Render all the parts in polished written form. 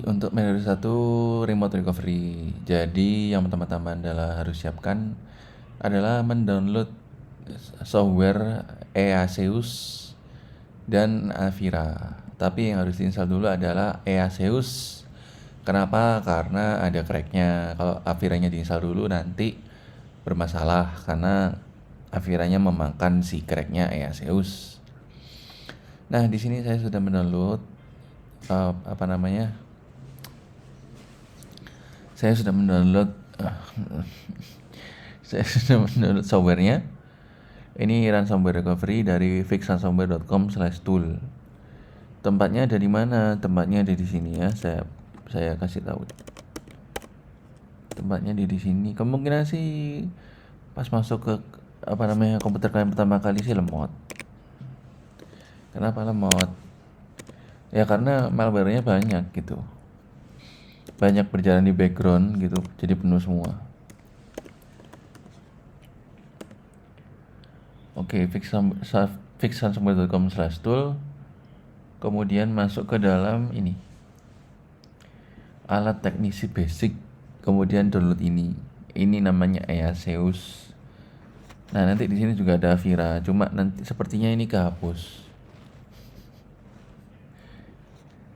Untuk metode 1 remote recovery. Jadi yang pertama-tama adalah harus siapkan adalah mendownload software Easeus dan Avira. Tapi yang harus diinstal dulu adalah Easeus. Kenapa? Karena ada cracknya. Kalau Aviranya diinstal dulu nanti bermasalah karena Aviranya memakan si cracknya Easeus. Nah, di sini saya sudah mendownload saya sudah mendownload softwarenya. Ini ransomware recovery dari fixransomware.com/tool. Tempatnya ada di mana? Tempatnya ada di sini ya. Saya kasih tahu. Tempatnya di sini. Kemungkinan sih pas masuk ke komputer kalian pertama kali sih lemot. Kenapa lemot? Ya karena malware-nya banyak gitu. Banyak berjalan di background gitu, jadi penuh semua. Oke, fixransomware.com/tool. Kemudian masuk ke dalam ini. Alat teknisi basic. Kemudian download ini. Ini namanya Easeus. Nah, nanti di sini juga ada Avira, cuma nanti sepertinya ini kehapus.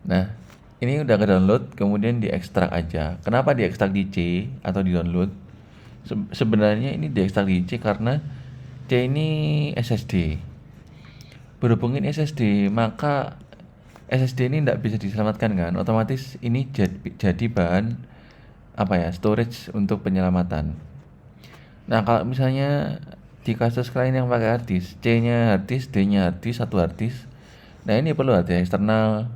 Nah, ini udah ke download, kemudian diekstrak aja. Kenapa diekstrak di C atau di download? Sebenarnya ini diekstrak di C karena C ini SSD. Berhubung ini SSD, maka SSD ini tidak bisa diselamatkan kan? Otomatis ini jadi bahan storage untuk penyelamatan. Nah, kalau misalnya di kasus klien yang pakai hard disk, C-nya hard disk, D-nya hard disk, satu hard disk. Nah, ini perlu hard disk eksternal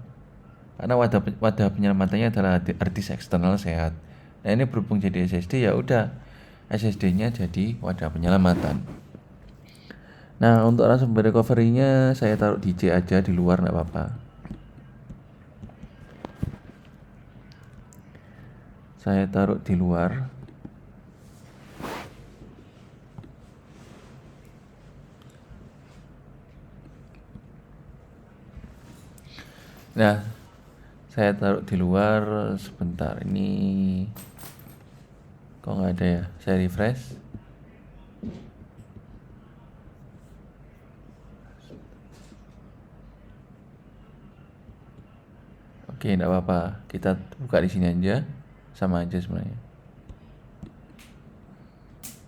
karena wadah penyelamatannya adalah hard disk eksternal sehat. Nah, ini berhubung jadi SSD, ya udah SSD-nya jadi wadah penyelamatan. Nah, untuk ransomware recovery-nya saya taruh di C aja, di luar enggak apa-apa. Saya taruh di luar. Nah, saya taruh di luar sebentar. Ini kok nggak ada ya? Saya refresh. Oke, enggak apa-apa. Kita buka di sini aja. Sama aja sebenarnya.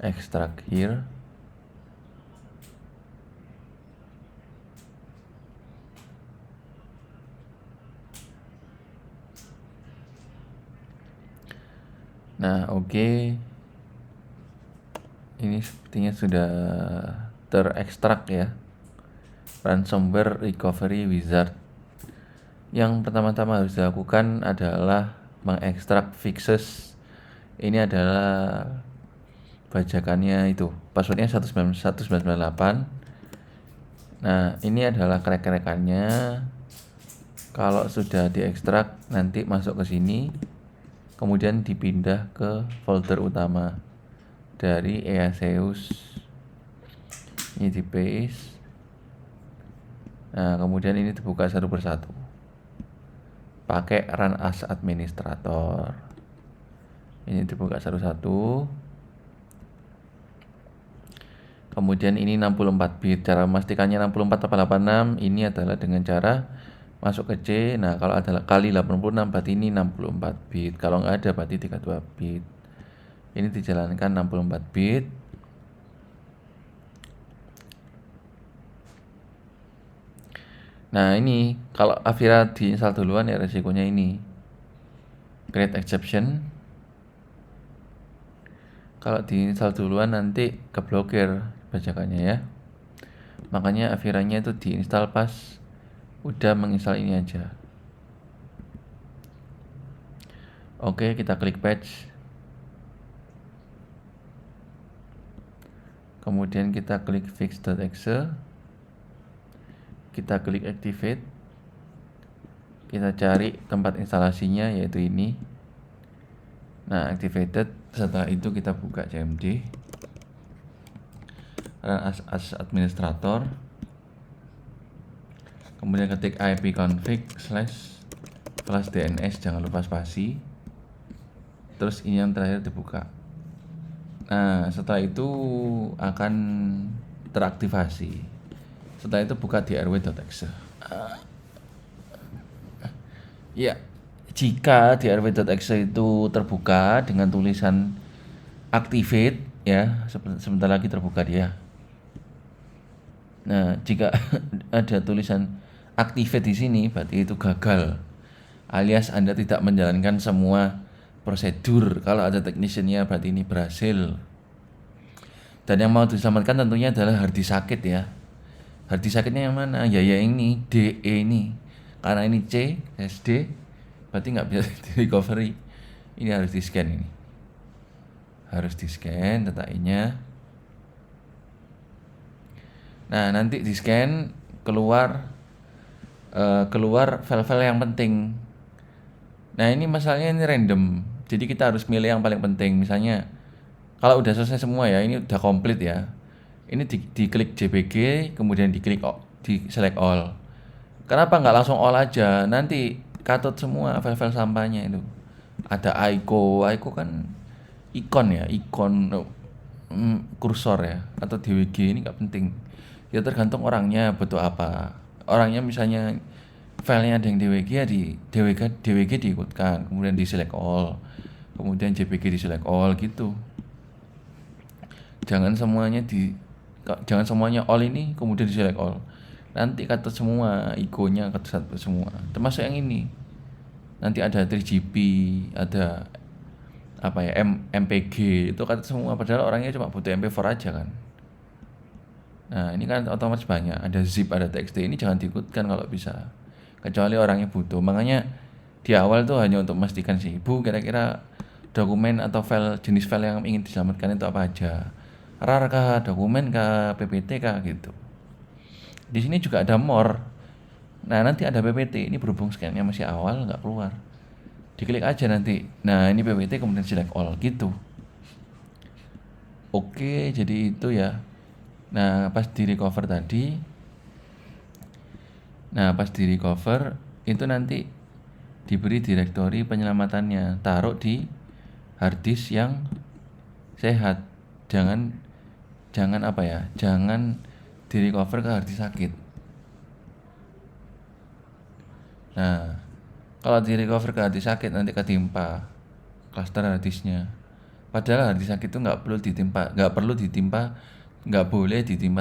Extract here. Nah, oke. Ini sepertinya sudah terekstrak ya. Ransomware Recovery Wizard. Yang pertama-tama harus dilakukan adalah mengekstrak fixes. Ini adalah bajakannya itu. Passwordnya 1998. Nah, ini adalah crack-crackannya. Kalau sudah diekstrak, nanti masuk ke sini. Kemudian dipindah ke folder utama dari Easeus. Ini di paste. Nah, kemudian ini dibuka satu persatu. Pakai run as administrator. Ini dibuka satu-satu. Kemudian ini 64 bit. Cara memastikannya 64 atau 86 ini adalah dengan cara masuk ke C. Nah, kalau ada kali 86 berarti ini 64 bit. Kalau nggak ada berarti 32 bit. Ini dijalankan 64 bit. Nah, ini kalau Avira diinstal duluan ya resikonya ini. Create exception. Kalau diinstal duluan nanti keblokir bajakannya ya. Makanya Aviranya itu diinstal pas udah menginstal ini aja. Oke, kita klik patch. Kemudian kita klik fix.exe. Kita klik activate. Kita cari tempat instalasinya yaitu ini. Nah, activated. Setelah itu kita buka cmd. Run as administrator. Kemudian ketik ipconfig kelas DNS jangan lupa spasi, terus ini yang terakhir dibuka. Nah setelah itu akan teraktivasi. Setelah itu buka di rw.exe. Ya, jika di rw.exe itu terbuka dengan tulisan activate ya, sebentar lagi terbuka dia. Nah, jika ada tulisan activate di sini berarti itu gagal. Alias Anda tidak menjalankan semua prosedur. Kalau ada technician-nya berarti ini berhasil. Dan yang mau diselamatkan tentunya adalah hard disk sakit ya. Hard disk sakitnya yang mana? Ya ini, DE ini. Karena ini C, SD, berarti nggak bisa di recovery. Ini harus di scan ini. Harus di scan data-nya. Nah nanti di scan keluar file-file yang penting. Nah ini masalahnya ini random. Jadi kita harus milih yang paling penting. Misalnya kalau udah selesai semua ya, ini udah komplit ya. Ini diklik JPG, kemudian diklik di select all. Kenapa nggak langsung all aja? Nanti katut semua file-file sampahnya itu. Ada Aiko kan ikon ya, kursor ya, atau DWG ini nggak penting. Ya tergantung orangnya butuh apa. Orangnya misalnya filenya ada yang DWG ya di DWG diikutkan, kemudian di select all, kemudian JPG di select all gitu. Jangan semuanya all ini kemudian di select all. Nanti katut semua, ikonya katut semua. Termasuk yang ini. Nanti ada 3GP, ada apa ya, MPG itu katut semua, padahal orangnya cuma butuh MP4 aja kan. Nah ini kan otomatis banyak, ada zip, ada txt, ini jangan diikutkan kalau bisa, kecuali orangnya butuh. Makanya di awal tuh hanya untuk memastikan sih, Bu kira-kira dokumen atau jenis file yang ingin diselamatkan itu apa aja, RAR kah, dokumen kah, PPT kah gitu. Di sini juga ada more. Nah nanti ada PPT, ini berhubung scan-nya masih awal nggak keluar, diklik aja nanti. Nah ini PPT kemudian select all gitu. Oke, jadi itu ya. Nah pas di recover tadi, itu nanti diberi direktori penyelamatannya, taruh di hard disk yang sehat. Jangan di recover ke hard disk sakit. Nah kalau di recover ke hard disk sakit nanti ketimpa cluster hard disknya. Padahal hard disk sakit itu nggak boleh ditimpa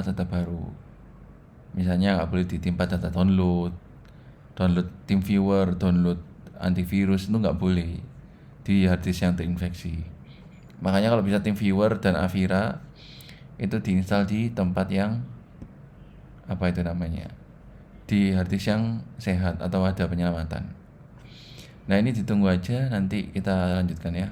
data baru. Misalnya nggak boleh ditimpa data download TeamViewer, download antivirus, itu nggak boleh di hard disk yang terinfeksi. Makanya kalau bisa TeamViewer dan Avira itu diinstal di tempat yang di hard disk yang sehat atau ada penyelamatan. Nah ini ditunggu aja, nanti kita lanjutkan ya.